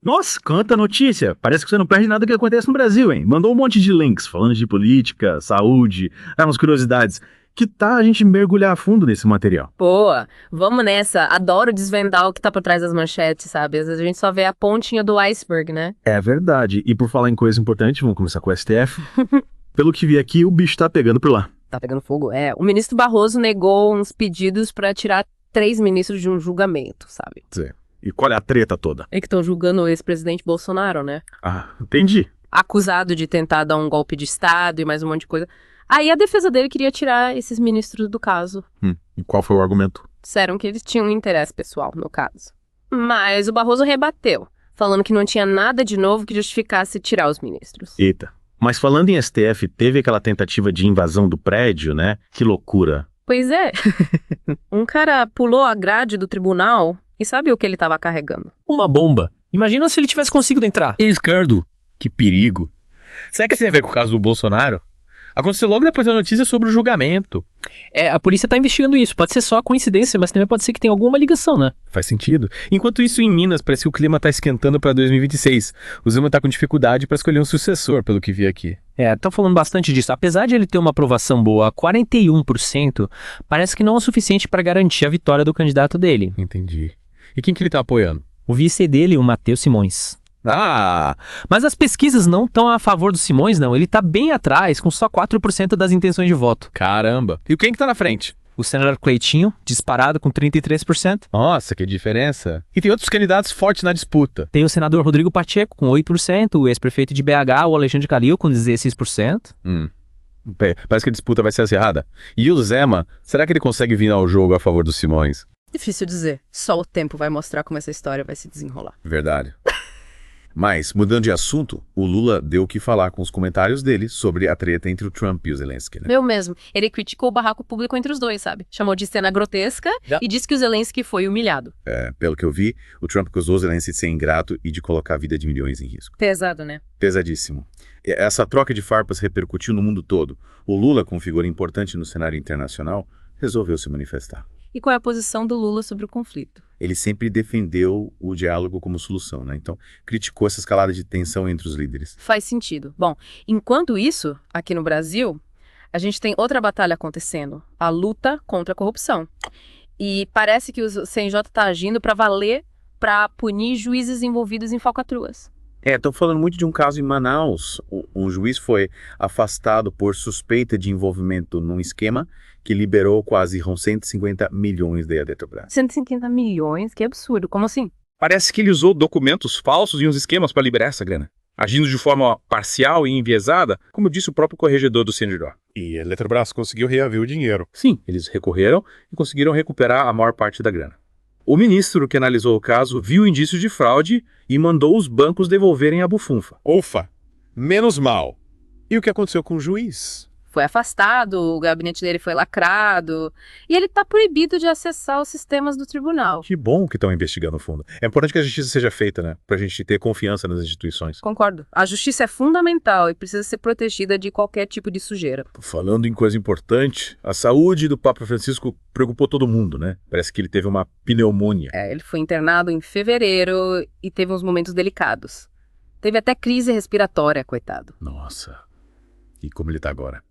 Nossa, quanta notícia! Parece que você não perde nada que acontece no Brasil, hein? Mandou um monte de links falando de política, saúde, umas curiosidades. Que tal a gente mergulhar a fundo nesse material? Boa, vamos nessa. Adoro desvendar o que tá por trás das manchetes, sabe? Às vezes a gente só vê a pontinha do iceberg, né? É verdade. E por falar em coisa importante, vamos começar com o STF. Pelo que vi aqui, o bicho tá pegando por lá. Tá pegando fogo? É, o ministro Barroso negou uns pedidos pra tirar 3 ministros de um julgamento, sabe? Sim. E qual é a treta toda? É que estão julgando o ex-presidente Bolsonaro, né? Ah, entendi. Acusado de tentar dar um golpe de Estado e mais um monte de coisa. Aí a defesa dele queria tirar esses ministros do caso. E qual foi o argumento? Disseram que eles tinham um interesse pessoal no caso. Mas o Barroso rebateu, falando que não tinha nada de novo que justificasse tirar os ministros. Eita. Mas falando em STF, teve aquela tentativa de invasão do prédio, né? Que loucura. Pois é. Um cara pulou a grade do tribunal e sabe o que ele estava carregando? Uma bomba. Imagina se ele tivesse conseguido entrar. Escardo, que perigo. Será que isso tem a ver com o caso do Bolsonaro? Aconteceu logo depois da notícia sobre o julgamento. A polícia tá investigando isso. Pode ser só coincidência, mas também pode ser que tenha alguma ligação, né? Faz sentido. Enquanto isso, em Minas, parece que o clima tá esquentando para 2026. O Zema tá com dificuldade para escolher um sucessor, pelo que vi aqui. Estão falando bastante disso. Apesar de ele ter uma aprovação boa, 41%, parece que não é o suficiente para garantir a vitória do candidato dele. Entendi. E quem que ele tá apoiando? O vice dele, o Matheus Simões. Ah! Mas as pesquisas não estão a favor do Simões, não. Ele tá bem atrás, com só 4% das intenções de voto. Caramba! E quem que tá na frente? O senador Cleitinho, disparado com 33%. Nossa, que diferença. E tem outros candidatos fortes na disputa. Tem o senador Rodrigo Pacheco, com 8%, o ex-prefeito de BH, o Alexandre Calil, com 16%. Parece que a disputa vai ser acirrada. E o Zema, será que ele consegue vir ao jogo a favor dos Simões? Difícil dizer. Só o tempo vai mostrar como essa história vai se desenrolar. Verdade. Mas, mudando de assunto, o Lula deu o que falar com os comentários dele sobre a treta entre o Trump e o Zelensky, né? Eu mesmo. Ele criticou o barraco público entre os dois, sabe? Chamou de cena grotesca e disse que o Zelensky foi humilhado. Pelo que eu vi, o Trump acusou o Zelensky de ser ingrato e de colocar a vida de milhões em risco. Pesado, né? Pesadíssimo. Essa troca de farpas repercutiu no mundo todo. O Lula, como figura importante no cenário internacional, resolveu se manifestar. E qual é a posição do Lula sobre o conflito? Ele sempre defendeu o diálogo como solução, né? Então, criticou essa escalada de tensão entre os líderes. Faz sentido. Bom, enquanto isso, aqui no Brasil, a gente tem outra batalha acontecendo, a luta contra a corrupção. E parece que o CNJ está agindo para valer, para punir juízes envolvidos em falcatruas. Estão falando muito de um caso em Manaus. Um juiz foi afastado por suspeita de envolvimento num esquema que liberou quase 150 milhões da Eletrobras. 150 milhões? Que absurdo. Como assim? Parece que ele usou documentos falsos e uns esquemas para liberar essa grana. Agindo de forma parcial e enviesada, como disse o próprio corregedor do CNJ. E a Eletrobras conseguiu reaver o dinheiro. Sim, eles recorreram e conseguiram recuperar a maior parte da grana. O ministro que analisou o caso viu indícios de fraude e mandou os bancos devolverem a bufunfa. Ufa! Menos mal. E o que aconteceu com o juiz? Foi afastado, o gabinete dele foi lacrado, e ele está proibido de acessar os sistemas do tribunal. Que bom que estão investigando no fundo. É importante que a justiça seja feita, né? Pra gente ter confiança nas instituições. Concordo. A justiça é fundamental e precisa ser protegida de qualquer tipo de sujeira. Falando em coisa importante, a saúde do Papa Francisco preocupou todo mundo, né? Parece que ele teve uma pneumonia. Ele foi internado em fevereiro e teve uns momentos delicados. Teve até crise respiratória, coitado. Nossa. E como ele tá agora?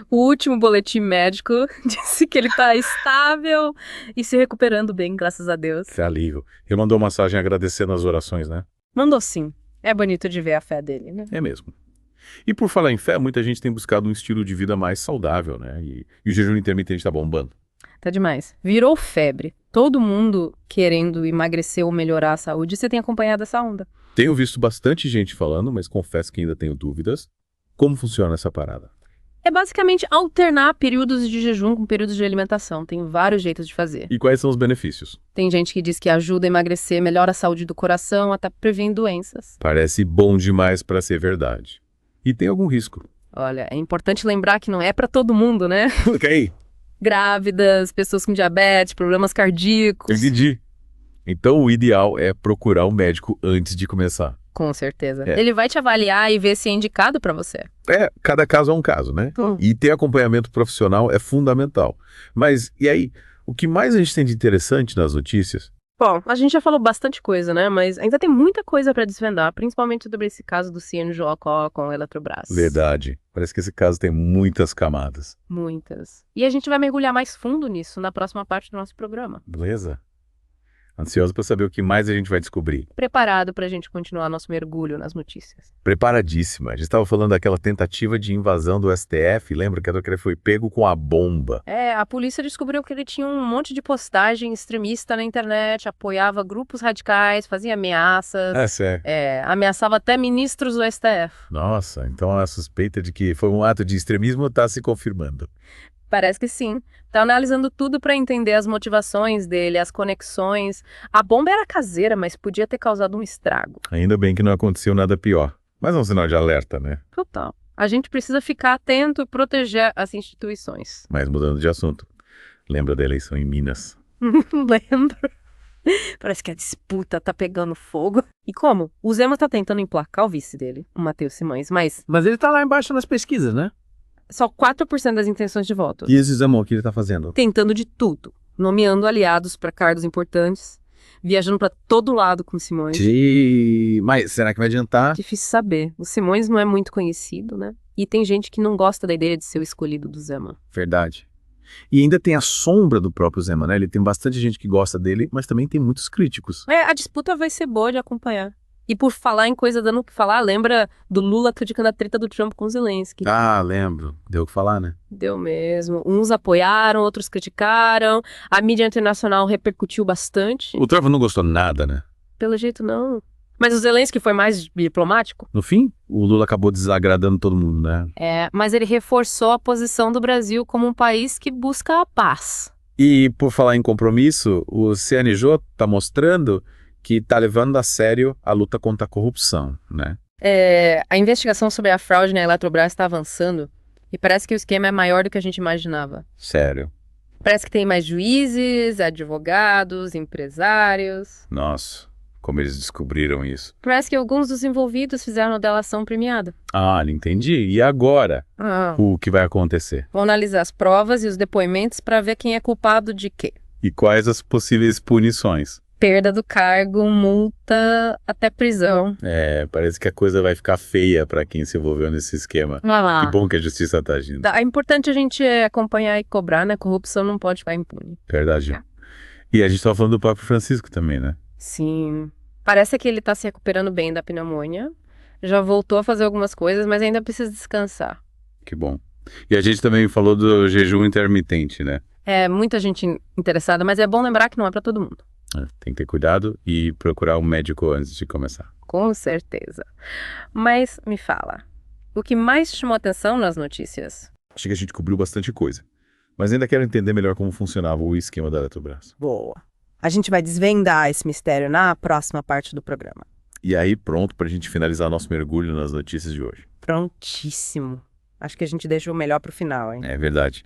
O último boletim médico disse que ele tá estável e se recuperando bem, graças a Deus. Que alívio. Ele mandou uma mensagem agradecendo as orações, né? Mandou sim. É bonito de ver a fé dele, né? É mesmo. E por falar em fé, muita gente tem buscado um estilo de vida mais saudável, né? E o jejum intermitente tá bombando. Tá demais. Virou febre. Todo mundo querendo emagrecer ou melhorar a saúde. Você tem acompanhado essa onda? Tenho visto bastante gente falando, mas confesso que ainda tenho dúvidas. Como funciona essa parada? É basicamente alternar períodos de jejum com períodos de alimentação. Tem vários jeitos de fazer. E quais são os benefícios? Tem gente que diz que ajuda a emagrecer, melhora a saúde do coração, até previne doenças. Parece bom demais para ser verdade. E tem algum risco? Olha, é importante lembrar que não é para todo mundo, né? Ok. Grávidas, pessoas com diabetes, problemas cardíacos. Entendi. Então o ideal é procurar um médico antes de começar. Com certeza. Ele vai te avaliar e ver se é indicado para você. Cada caso é um caso, né? E ter acompanhamento profissional é fundamental. Mas, e aí, o que mais a gente tem de interessante nas notícias Bom, a gente já falou bastante coisa, né? Mas ainda tem muita coisa pra desvendar, principalmente sobre esse caso do CNJ com a Eletrobras. Verdade. Parece que esse caso tem muitas camadas. Muitas. E a gente vai mergulhar mais fundo nisso na próxima parte do nosso programa. Beleza? Ansioso para saber o que mais a gente vai descobrir. Preparado pra gente continuar nosso mergulho nas notícias. Preparadíssima. A gente estava falando daquela tentativa de invasão do STF. Lembra que ele foi pego com a bomba? A polícia descobriu que ele tinha um monte de postagem extremista na internet, apoiava grupos radicais, fazia ameaças. É sério. Ameaçava até ministros do STF. Nossa, então a suspeita de que foi um ato de extremismo está se confirmando. Parece que sim. Tá analisando tudo pra entender as motivações dele, as conexões. A bomba era caseira, mas podia ter causado um estrago. Ainda bem que não aconteceu nada pior. Mas é um sinal de alerta, né? Total. A gente precisa ficar atento e proteger as instituições. Mas mudando de assunto. Lembra da eleição em Minas? Lembro. Parece que a disputa tá pegando fogo. E como? O Zema tá tentando emplacar o vice dele, o Matheus Simões, mas Mas ele tá lá embaixo nas pesquisas, né? só 4% das intenções de voto. E esse Zema, o que ele tá fazendo? Tentando de tudo. Nomeando aliados pra cargos importantes. Viajando pra todo lado com o Simões. Mas será que vai adiantar? Difícil saber. O Simões não é muito conhecido, né? E tem gente que não gosta da ideia de ser o escolhido do Zema. Verdade. E ainda tem a sombra do próprio Zema, né? Ele tem bastante gente que gosta dele, mas também tem muitos críticos. A disputa vai ser boa de acompanhar. E por falar em coisa dando o que falar, lembra do Lula criticando a treta do Trump com o Zelensky. Ah, lembro. Deu o que falar, né? Deu mesmo. Uns apoiaram, outros criticaram. A mídia internacional repercutiu bastante. O Trump não gostou nada, né? Pelo jeito, não. Mas o Zelensky foi mais diplomático? No fim, o Lula acabou desagradando todo mundo, né? Mas ele reforçou a posição do Brasil como um país que busca a paz. E por falar em compromisso, o CNJ tá mostrando que tá levando a sério a luta contra a corrupção, né? A investigação sobre a fraude na Eletrobras está avançando e parece que o esquema é maior do que a gente imaginava. Sério. Parece que tem mais juízes, advogados, empresários. Nossa, como eles descobriram isso. Parece que alguns dos envolvidos fizeram a delação premiada. Ah, entendi. E agora? O que vai acontecer? Vão analisar as provas e os depoimentos para ver quem é culpado de quê. E quais as possíveis punições? Perda do cargo, multa, até prisão. Parece que a coisa vai ficar feia para quem se envolveu nesse esquema. Vai lá. Que bom que a justiça tá agindo. É importante a gente acompanhar e cobrar, né? Corrupção não pode ficar impune. Verdade. E a gente tava falando do Papa Francisco também, né? Sim. Parece que ele tá se recuperando bem da pneumonia. Já voltou a fazer algumas coisas, mas ainda precisa descansar. Que bom. E a gente também falou do jejum intermitente, né? Muita gente interessada, mas é bom lembrar que não é pra todo mundo. Tem que ter cuidado e procurar um médico antes de começar. Com certeza. Mas me fala, o que mais chamou atenção nas notícias? Acho que a gente cobriu bastante coisa. Mas ainda quero entender melhor como funcionava o esquema da Eletrobras. Boa. A gente vai desvendar esse mistério na próxima parte do programa. E aí, pronto pra gente finalizar nosso mergulho nas notícias de hoje. Prontíssimo. Acho que a gente deixou o melhor pro final, hein? É verdade.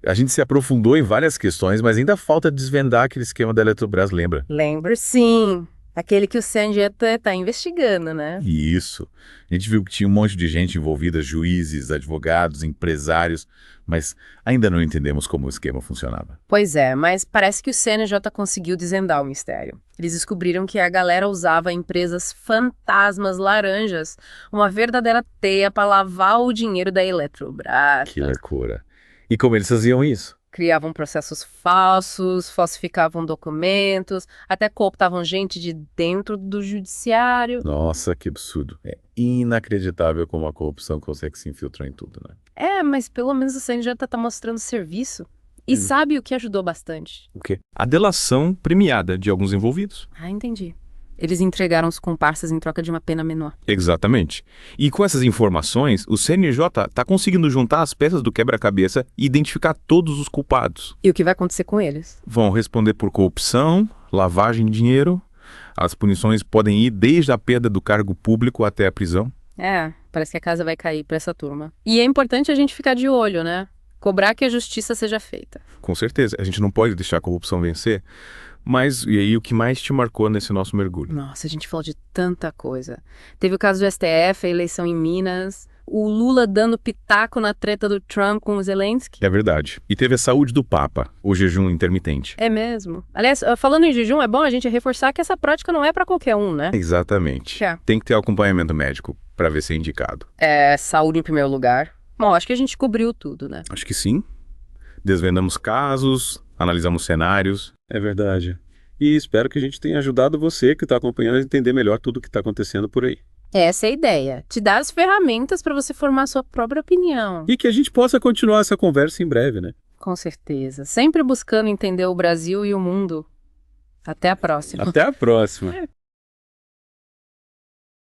A gente se aprofundou em várias questões, mas ainda falta desvendar aquele esquema da Eletrobras, lembra? Lembro sim. Aquele que o CNJ tá investigando, né? Isso. A gente viu que tinha um monte de gente envolvida, juízes, advogados, empresários, mas ainda não entendemos como o esquema funcionava. Pois é, mas parece que o CNJ conseguiu desvendar o mistério. Eles descobriram que a galera usava empresas fantasmas laranjas, uma verdadeira teia para lavar o dinheiro da Eletrobras. Que loucura. E como eles faziam isso? Criavam processos falsos, falsificavam documentos, até cooptavam gente de dentro do judiciário. Nossa, que absurdo. É inacreditável como a corrupção consegue se infiltrar em tudo, né? Mas pelo menos o CNJ tá mostrando serviço. E sabe o que ajudou bastante? O quê? A delação premiada de alguns envolvidos. Entendi. Eles entregaram os comparsas em troca de uma pena menor. Exatamente. E com essas informações, o CNJ está conseguindo juntar as peças do quebra-cabeça e identificar todos os culpados. E o que vai acontecer com eles? Vão responder por corrupção, lavagem de dinheiro. As punições podem ir desde a perda do cargo público até a prisão. Parece que a casa vai cair para essa turma. E é importante a gente ficar de olho, né? Cobrar que a justiça seja feita. Com certeza. A gente não pode deixar a corrupção vencer. Mas, e aí, o que mais te marcou nesse nosso mergulho? Nossa, a gente falou de tanta coisa. Teve o caso do STF, a eleição em Minas. o Lula dando pitaco na treta do Trump com o Zelensky. É verdade. E teve a saúde do Papa, o jejum intermitente. É mesmo. Aliás, falando em jejum, é bom a gente reforçar que essa prática não é pra qualquer um, né? Exatamente. É. Tem que ter acompanhamento médico para ver se é indicado. É, saúde em primeiro lugar. Bom, acho que a gente cobriu tudo, né? Acho que sim. Desvendamos casos, analisamos cenários. É verdade. E espero que a gente tenha ajudado você que está acompanhando a entender melhor tudo o que está acontecendo por aí. Essa é a ideia. Te dar as ferramentas pra você formar sua própria opinião. E que a gente possa continuar essa conversa em breve, né? Com certeza. Sempre buscando entender o Brasil e o mundo. Até a próxima. Até a próxima.